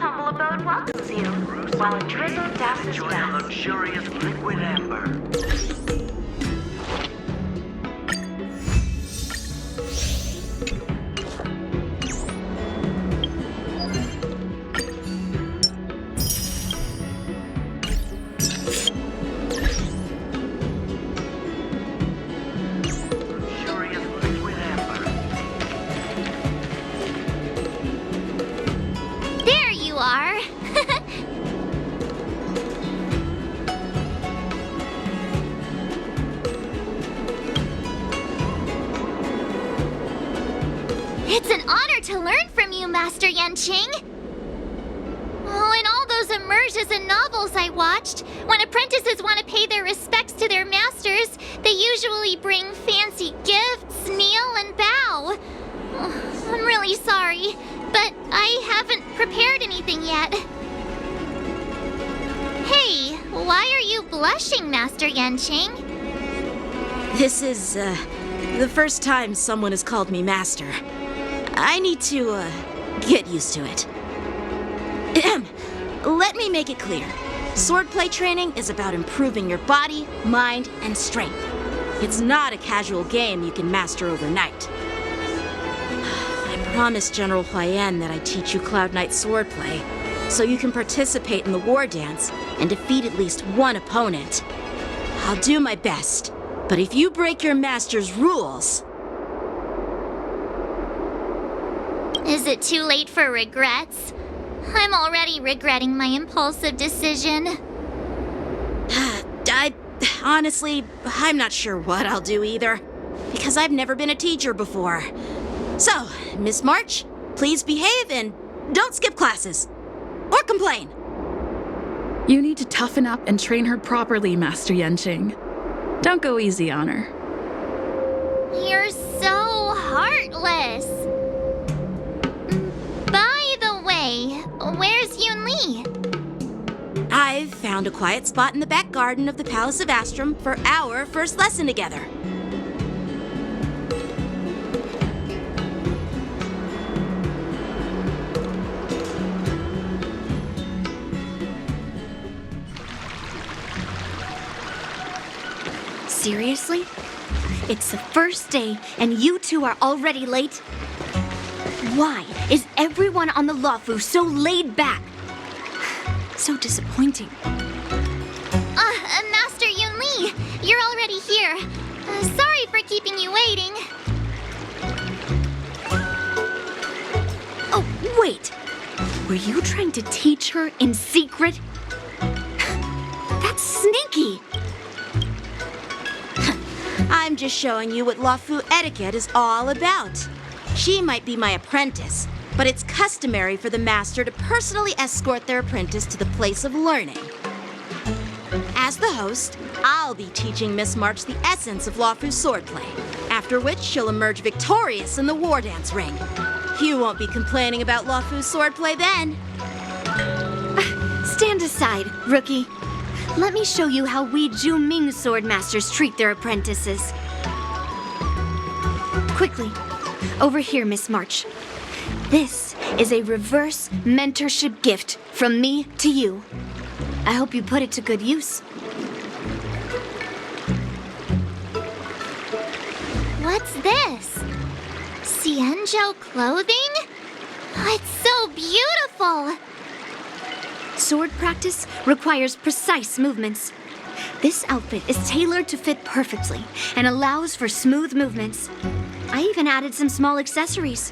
humble abode welcomes you, while a drizzle douse his Enjoy the best. luxurious liquid amber. Luxurious liquid amber. There you are. It's an honor to learn from you, Master Yanqing. Oh, in all those immersions and novels I watched, when apprentices want to pay their respects to their masters, they usually bring fancy gifts, kneel, and bow. Oh, I'm really sorry, but I haven't prepared anything yet. Hey, why are you blushing, Master Yanqing? This is, the first time someone has called me master. I need to, get used to it. Ahem. Let me make it clear. Swordplay training is about improving your body, mind, and strength. It's not a casual game you can master overnight. I promised General Huayan that I'd teach you Cloud Knight swordplay, so you can participate in the war dance and defeat at least one opponent. I'll do my best, but if you break your master's rules... Is it too late for regrets? I'm already regretting my impulsive decision. Honestly, I'm not sure what I'll do either, because I've never been a teacher before. So, Miss March, please behave and don't skip classes. Or complain. You need to toughen up and train her properly, Master Yanqing. Don't go easy on her. You're so heartless. By the way, where's Yunli? I've found a quiet spot in the back garden of the Palace of Astrum for our first lesson together. Seriously? It's the first day and you two are already late? Why is everyone on the Luofu so laid back? So disappointing. Master Yunli, you're already here. Sorry for keeping you waiting. Oh, wait. Were you trying to teach her in secret? That's sneaky. I'm just showing you what Luofu etiquette is all about. She might be my apprentice, but it's customary for the master to personally escort their apprentice to the place of learning. As the host, I'll be teaching Miss March the essence of Luofu swordplay, after which she'll emerge victorious in the war dance ring. You won't be complaining about Luofu swordplay then. Stand aside, rookie. Let me show you how we Zhu-Ming swordmasters treat their apprentices. Quickly, over here, Miss March. This is a reverse mentorship gift from me to you. I hope you put it to good use. What's this? Xianzhou clothing? It's so beautiful! Sword practice requires precise movements. This outfit is tailored to fit perfectly and allows for smooth movements. I even added some small accessories.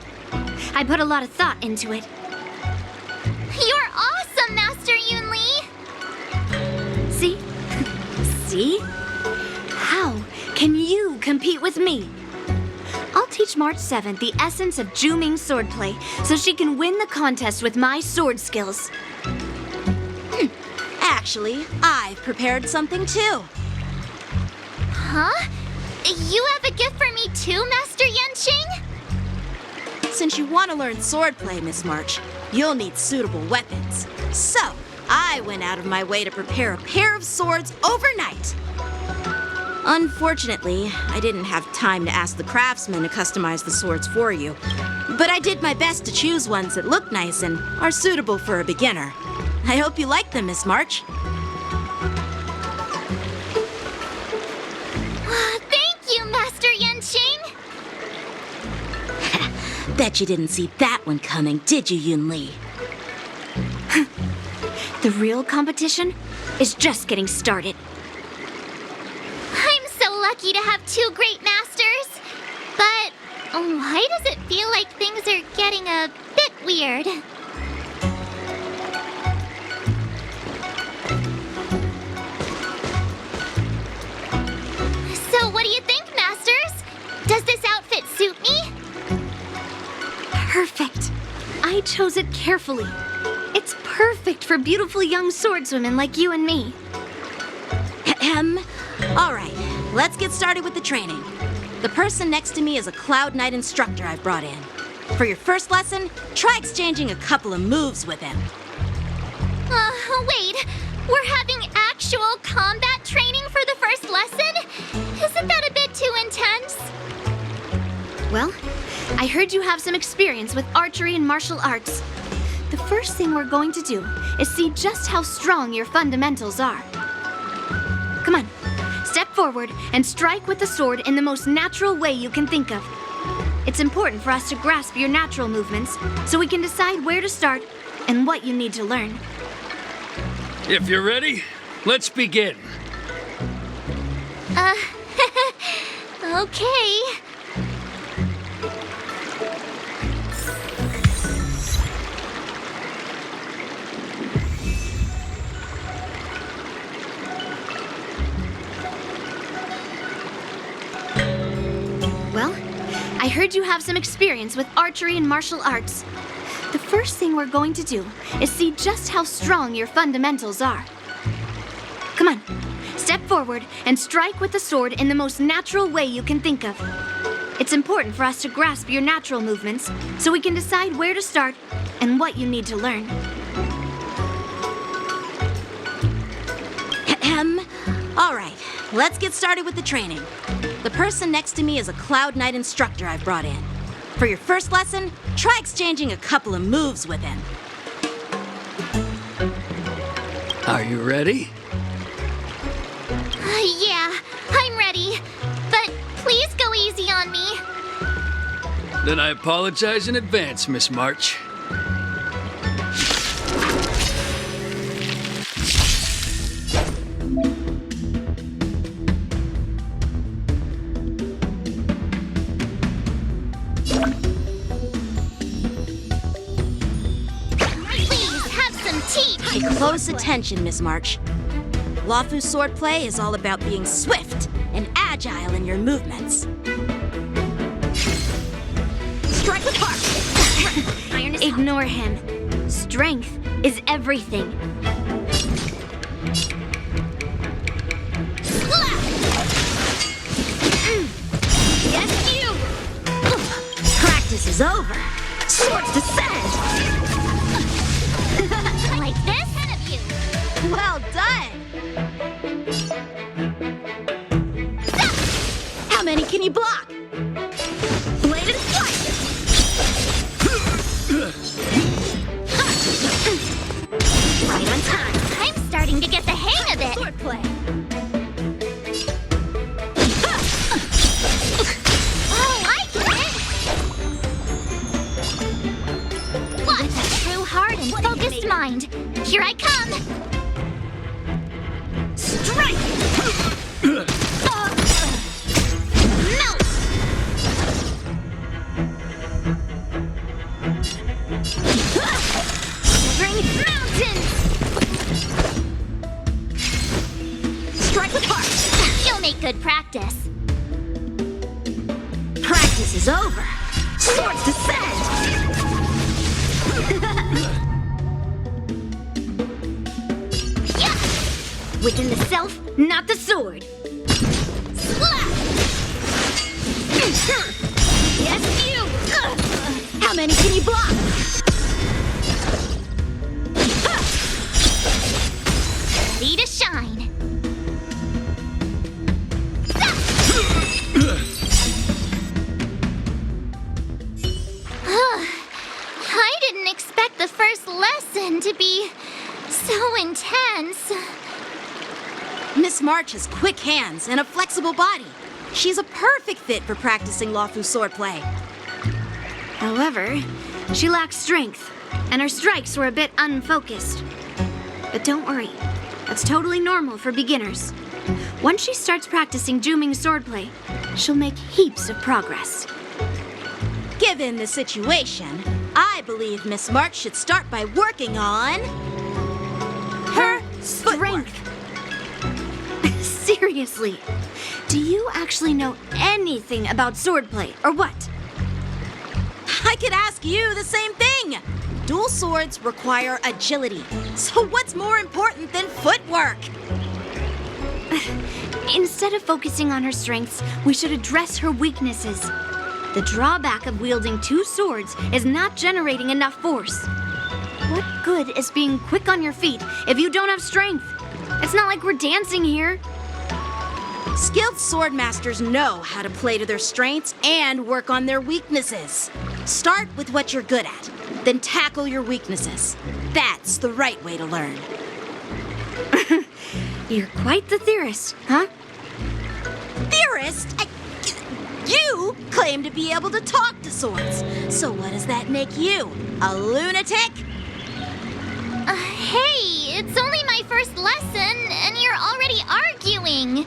I put a lot of thought into it. You're awesome, Master Yunli! See? See? How can you compete with me? I'll teach March 7th the essence of Zhu-Ming swordplay so she can win the contest with my sword skills. Actually, I've prepared something too. Huh? You have a gift for me too, Master Yanqing? Since you want to learn swordplay, Miss March, you'll need suitable weapons. So, I went out of my way to prepare a pair of swords overnight. Unfortunately, I didn't have time to ask the craftsman to customize the swords for you. But I did my best to choose ones that look nice and are suitable for a beginner. I hope you like them, Miss March. Thank you, Master Yenching! Bet you didn't see that one coming, did you, Yun Li? The real competition is just getting started. I'm so lucky to have two great masters. But why does it feel like things are getting a bit weird? So what do you think, masters? Does this outfit suit me? Perfect. I chose it carefully. It's perfect for beautiful young swordswomen like you and me. Ahem. All right, let's get started with the training. The person next to me is a Cloud Knight instructor I've brought in. For your first lesson, try exchanging a couple of moves with him. Wait. We're having actual combat training for the first lesson? Isn't that a bit too intense? Well, I heard you have some experience with archery and martial arts. The first thing we're going to do is see just how strong your fundamentals are. Come on, step forward and strike with the sword in the most natural way you can think of. It's important for us to grasp your natural movements so we can decide where to start and what you need to learn. If you're ready, let's begin. Okay. Well, I heard you have some experience with archery and martial arts. The first thing we're going to do is see just how strong your fundamentals are. Come on, step forward and strike with the sword in the most natural way you can think of. It's important for us to grasp your natural movements so we can decide where to start and what you need to learn. Ahem. All right, let's get started with the training. The person next to me is a Cloud Knight instructor I've brought in. For your first lesson, try exchanging a couple of moves with him. Are you ready? Yeah, I'm ready. But please go easy on me. Then I apologize in advance, Miss March. Please have some tea. Pay close attention, Miss March. Lawfu swordplay is all about being swift and agile in your movements. Strike with heart! Ignore him. Strength is everything. Yes, you. Practice is over. Swords descend! Like this? Ahead of you. Well done! How many can you block? Blade and strike! Right on time. I'm starting to get the hang of it. Swordplay. Oh, I get it. What? With a true heart and focused mind. Here I come. Strike! Melt! Bring mountains! Strike with heart. You'll make good practice. Practice is over. Swords descend! Yeah! Within the self, not the sword. Slap! Yes, you! How many can you block? Ready to shine. to be so intense. Miss March has quick hands and a flexible body. She's a perfect fit for practicing Lawfu swordplay. However, she lacks strength, and her strikes were a bit unfocused. But don't worry, that's totally normal for beginners. Once she starts practicing Juming swordplay, she'll make heaps of progress. Given the situation, I believe Miss March should start by working on her Strength. Seriously, do you actually know anything about swordplay, or what? I could ask you the same thing. Dual swords require agility. So what's more important than footwork? Instead of focusing on her strengths, we should address her weaknesses. The drawback of wielding two swords is not generating enough force. What good is being quick on your feet if you don't have strength? It's not like we're dancing here. Skilled sword masters know how to play to their strengths and work on their weaknesses. Start with what you're good at, then tackle your weaknesses. That's the right way to learn. You're quite the theorist, huh? Theorist? You claim to be able to talk to swords. So what does that make you? A lunatic? Hey, it's only my first lesson, and you're already arguing.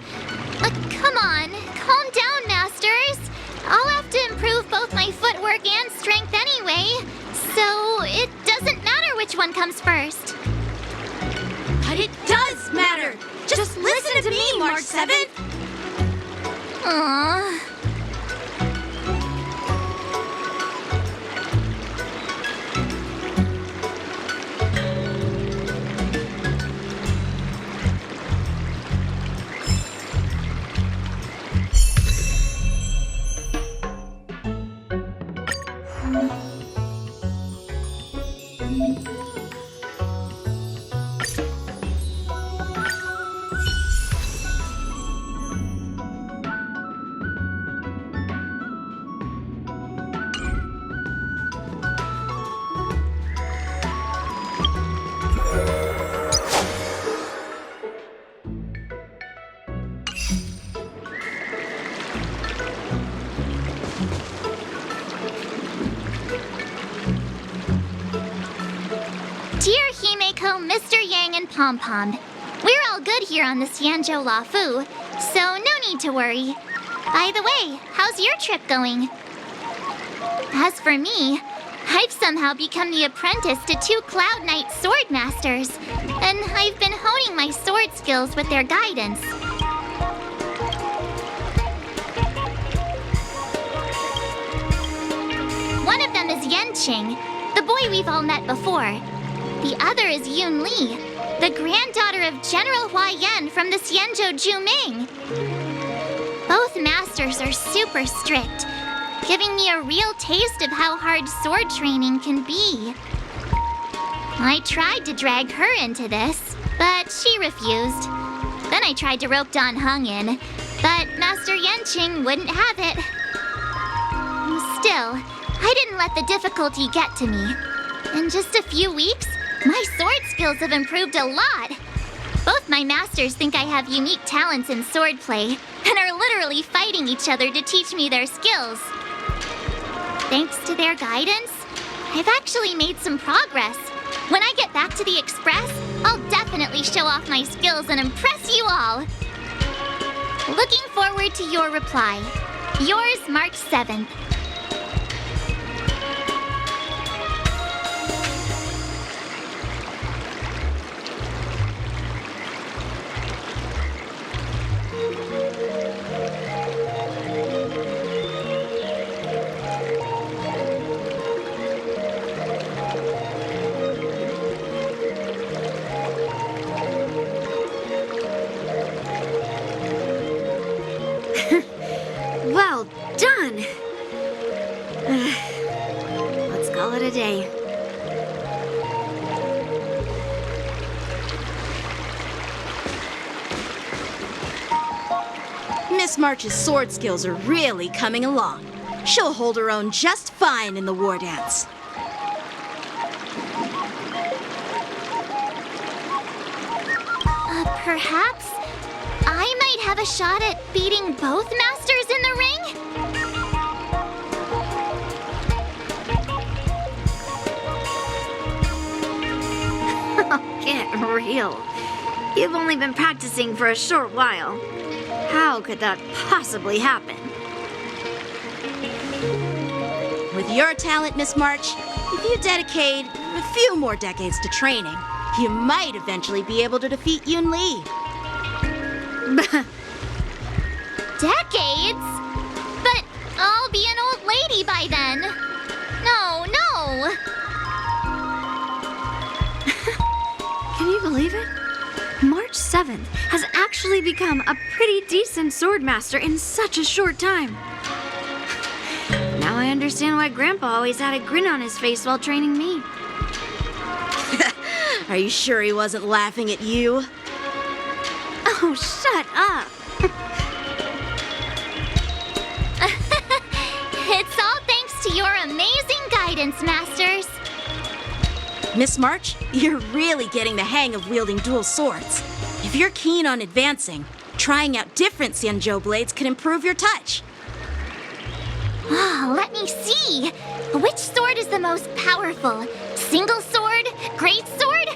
Come on, calm down, masters. I'll have to improve both my footwork and strength anyway, so it doesn't matter which one comes first. But it does matter. Just listen to me, March 7th. Aww. Dear Himeko, Mr. Yang, and Pom Pom, we're all good here on the Xianzhou Lafu, so no need to worry. By the way, how's your trip going? As for me, I've somehow become the apprentice to two Cloud Knight sword masters, and I've been honing my sword skills with their guidance. One of them is Yanqing, the boy we've all met before. The other is Yun Li, the granddaughter of General Hua Yan from the Xianzhou Juming. Both masters are super strict, giving me a real taste of how hard sword training can be. I tried to drag her into this, but she refused. Then I tried to rope Dan Heng in, but Master Yanqing wouldn't have it. Still, I didn't let the difficulty get to me. In just a few weeks, my sword skills have improved a lot. Both my masters think I have unique talents in swordplay and are literally fighting each other to teach me their skills. Thanks to their guidance, I've actually made some progress. When I get back to the Express, I'll definitely show off my skills and impress you all. Looking forward to your reply. Yours, March 7th. Well done! Let's call it a day. Miss March's sword skills are really coming along. She'll hold her own just fine in the war dance. Perhaps I might have a shot at beating both masters in the ring? Get real. You've only been practicing for a short while. How could that possibly happen? With your talent, Miss March, if you dedicate a few more decades to training, you might eventually be able to defeat Yun Li. Decades? But I'll be an old lady by then. No, no. Can you believe it? March 7th has actually become a pretty decent swordmaster in such a short time. Now I understand why Grandpa always had a grin on his face while training me. Are you sure he wasn't laughing at you? Oh, shut up. It's all thanks to your amazing guidance, Masters. Miss March, you're really getting the hang of wielding dual swords. If you're keen on advancing, trying out different Xianzhou blades can improve your touch. Let me see. Which sword is the most powerful? Single sword? Great sword?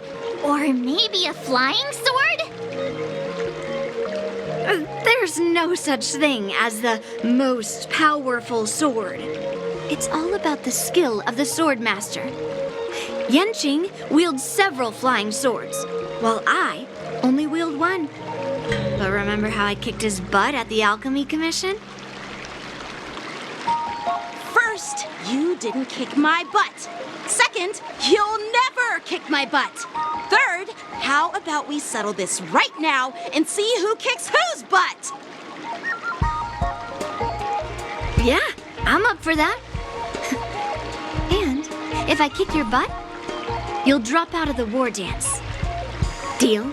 Or maybe a flying sword? There's no such thing as the most powerful sword. It's all about the skill of the swordmaster. Yanqing wields several flying swords, while I only wield one. But remember how I kicked his butt at the Alchemy Commission? First, you didn't kick my butt. Second, you'll never kick my butt. Third, how about we settle this right now and see who kicks whose butt? Yeah, I'm up for that. And if I kick your butt, you'll drop out of the war dance. Deal?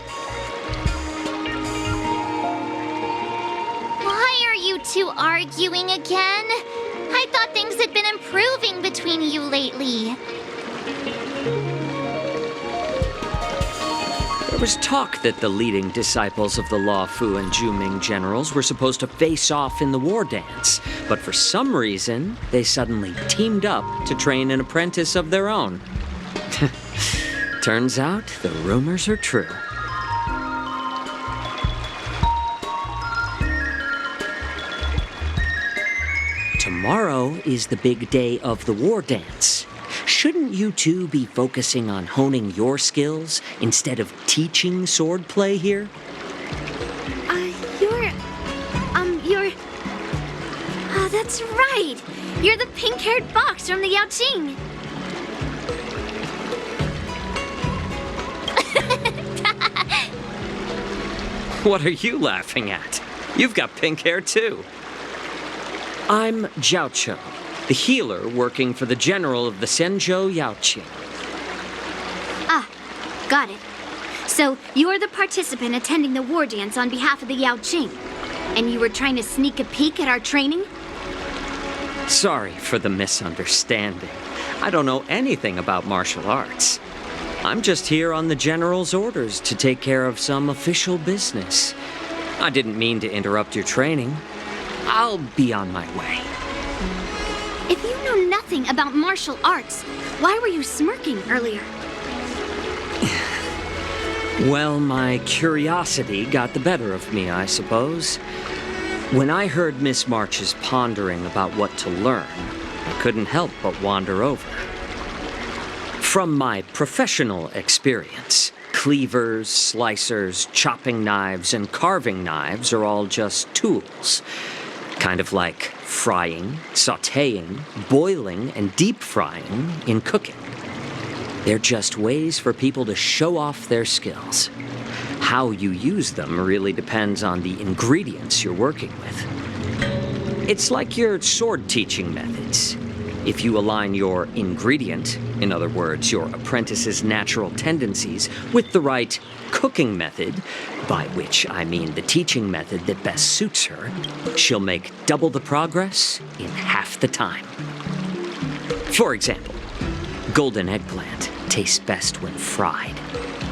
Why are you two arguing again? I thought things had been improving between you lately. There was talk that the leading disciples of the Law Fu and Zhu generals were supposed to face off in the war dance, but for some reason, they suddenly teamed up to train an apprentice of their own. Turns out the rumors are true. Tomorrow is the big day of the war dance. Shouldn't you two be focusing on honing your skills instead of teaching swordplay here? You're... Oh, that's right. You're the pink-haired fox from the Yaoqing. What are you laughing at? You've got pink hair too. I'm Jiaoqiu, the healer working for the general of the Xianzhou Yaoqing. Ah, got it. So you're the participant attending the war dance on behalf of the Yaoqing, and you were trying to sneak a peek at our training? Sorry for the misunderstanding. I don't know anything about martial arts. I'm just here on the general's orders to take care of some official business. I didn't mean to interrupt your training. I'll be on my way. If you know nothing about martial arts, why were you smirking earlier? Well, my curiosity got the better of me, I suppose. When I heard Miss March's pondering about what to learn, I couldn't help but wander over. From my professional experience, cleavers, slicers, chopping knives, and carving knives are all just tools. Kind of like frying, sautéing, boiling, and deep frying in cooking. They're just ways for people to show off their skills. How you use them really depends on the ingredients you're working with. It's like your sword teaching methods. If you align your ingredient, in other words, your apprentice's natural tendencies, with the right cooking method, by which I mean the teaching method that best suits her, she'll make double the progress in half the time. For example, golden eggplant tastes best when fried,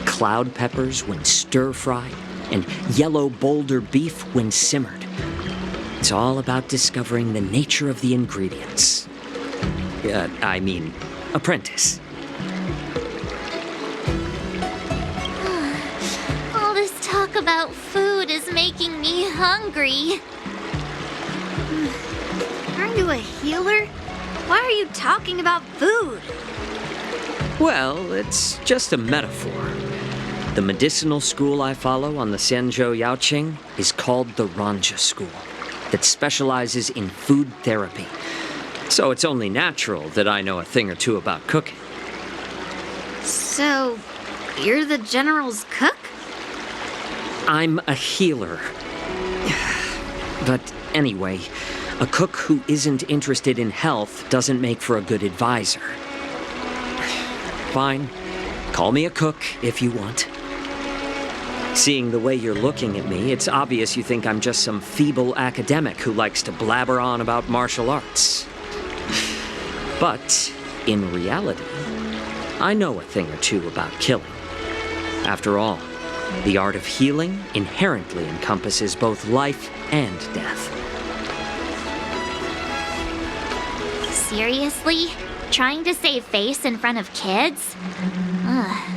cloud peppers when stir-fried, and yellow boulder beef when simmered. It's all about discovering the nature of the ingredients. Apprentice. All this talk about food is making me hungry. Aren't you a healer? Why are you talking about food? Well, it's just a metaphor. The medicinal school I follow on the Senjo Yaoqing is called the Ranja School, that specializes in food therapy. So it's only natural that I know a thing or two about cooking. So, you're the General's cook? I'm a healer. But anyway, a cook who isn't interested in health doesn't make for a good advisor. Fine, call me a cook if you want. Seeing the way you're looking at me, it's obvious you think I'm just some feeble academic who likes to blabber on about martial arts. But, in reality, I know a thing or two about killing. After all, the art of healing inherently encompasses both life and death. Seriously? Trying to save face in front of kids? Ugh.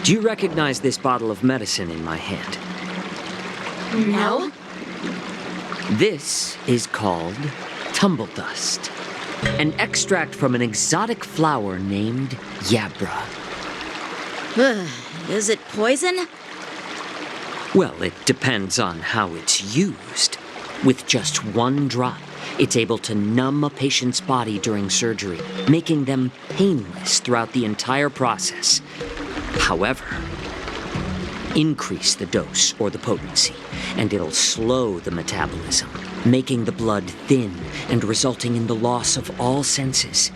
Do you recognize this bottle of medicine in my hand? No? This is called tumble dust, an extract from an exotic flower named Yabra. Is it poison? Well, it depends on how it's used. With just one drop, it's able to numb a patient's body during surgery, making them painless throughout the entire process. However, increase the dose or the potency, and it'll slow the metabolism, making the blood thin and resulting in the loss of all senses.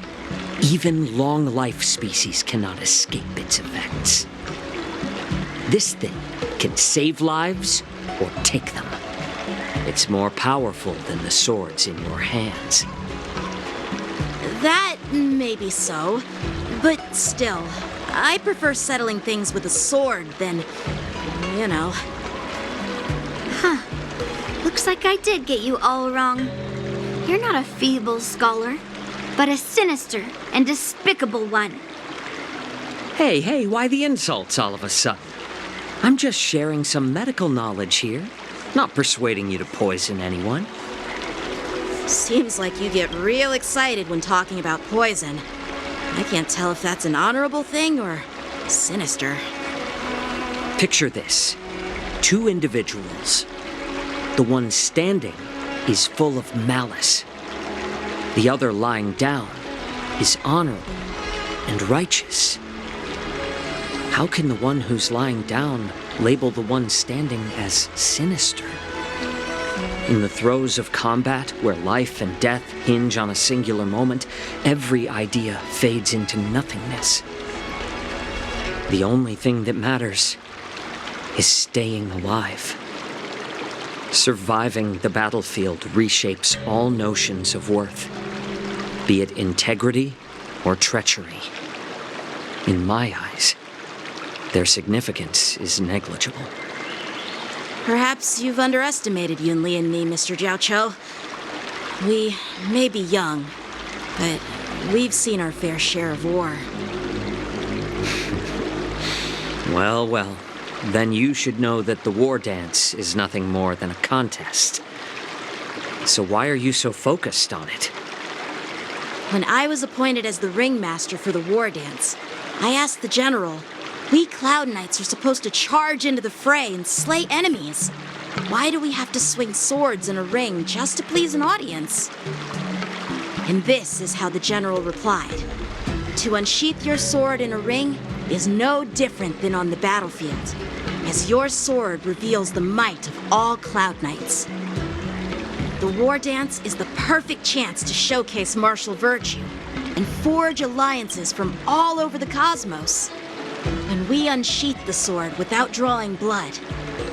Even long-life species cannot escape its effects. This thing can save lives or take them. It's more powerful than the swords in your hands. That may be so, but still, I prefer settling things with a sword than, you know. Looks like I did get you all wrong. You're not a feeble scholar, but a sinister and despicable one. Hey, why the insults all of a sudden? I'm just sharing some medical knowledge here, not persuading you to poison anyone. Seems like you get real excited when talking about poison. I can't tell if that's an honorable thing or sinister. Picture this. 2 individuals. The one standing is full of malice. The other lying down is honorable and righteous. How can the one who's lying down label the one standing as sinister? In the throes of combat, where life and death hinge on a singular moment, every idea fades into nothingness. The only thing that matters is staying alive. Surviving the battlefield reshapes all notions of worth, be it integrity or treachery. In my eyes, their significance is negligible. Perhaps you've underestimated Yunli and me, Mr. Jiaoqiu. We may be young, but we've seen our fair share of war. Well, then you should know that the war dance is nothing more than a contest. So why are you so focused on it? When I was appointed as the ringmaster for the war dance, I asked the general, we Cloud Knights are supposed to charge into the fray and slay enemies. Why do we have to swing swords in a ring just to please an audience? And this is how the general replied. To unsheath your sword in a ring is no different than on the battlefield, as your sword reveals the might of all Cloud Knights. The war dance is the perfect chance to showcase martial virtue and forge alliances from all over the cosmos. When we unsheath the sword without drawing blood,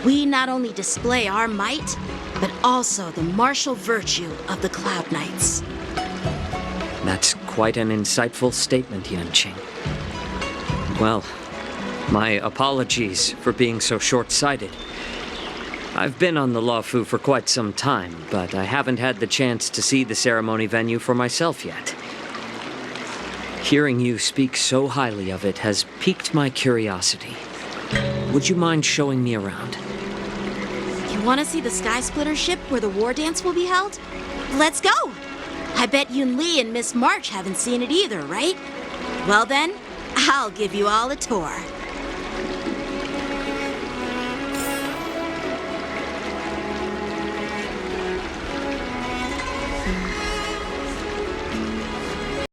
we not only display our might, but also the martial virtue of the Cloud Knights. That's quite an insightful statement, Yanqing. Well, My apologies for being so short-sighted. I've been on the Luofu for quite some time, but I haven't had the chance to see the ceremony venue for myself yet. Hearing you speak so highly of it has piqued my curiosity. Would you mind showing me around? You want to see the Sky Splitter ship where the war dance will be held? Let's go! I bet Yun Li and Miss March haven't seen it either, right? Well then, I'll give you all a tour.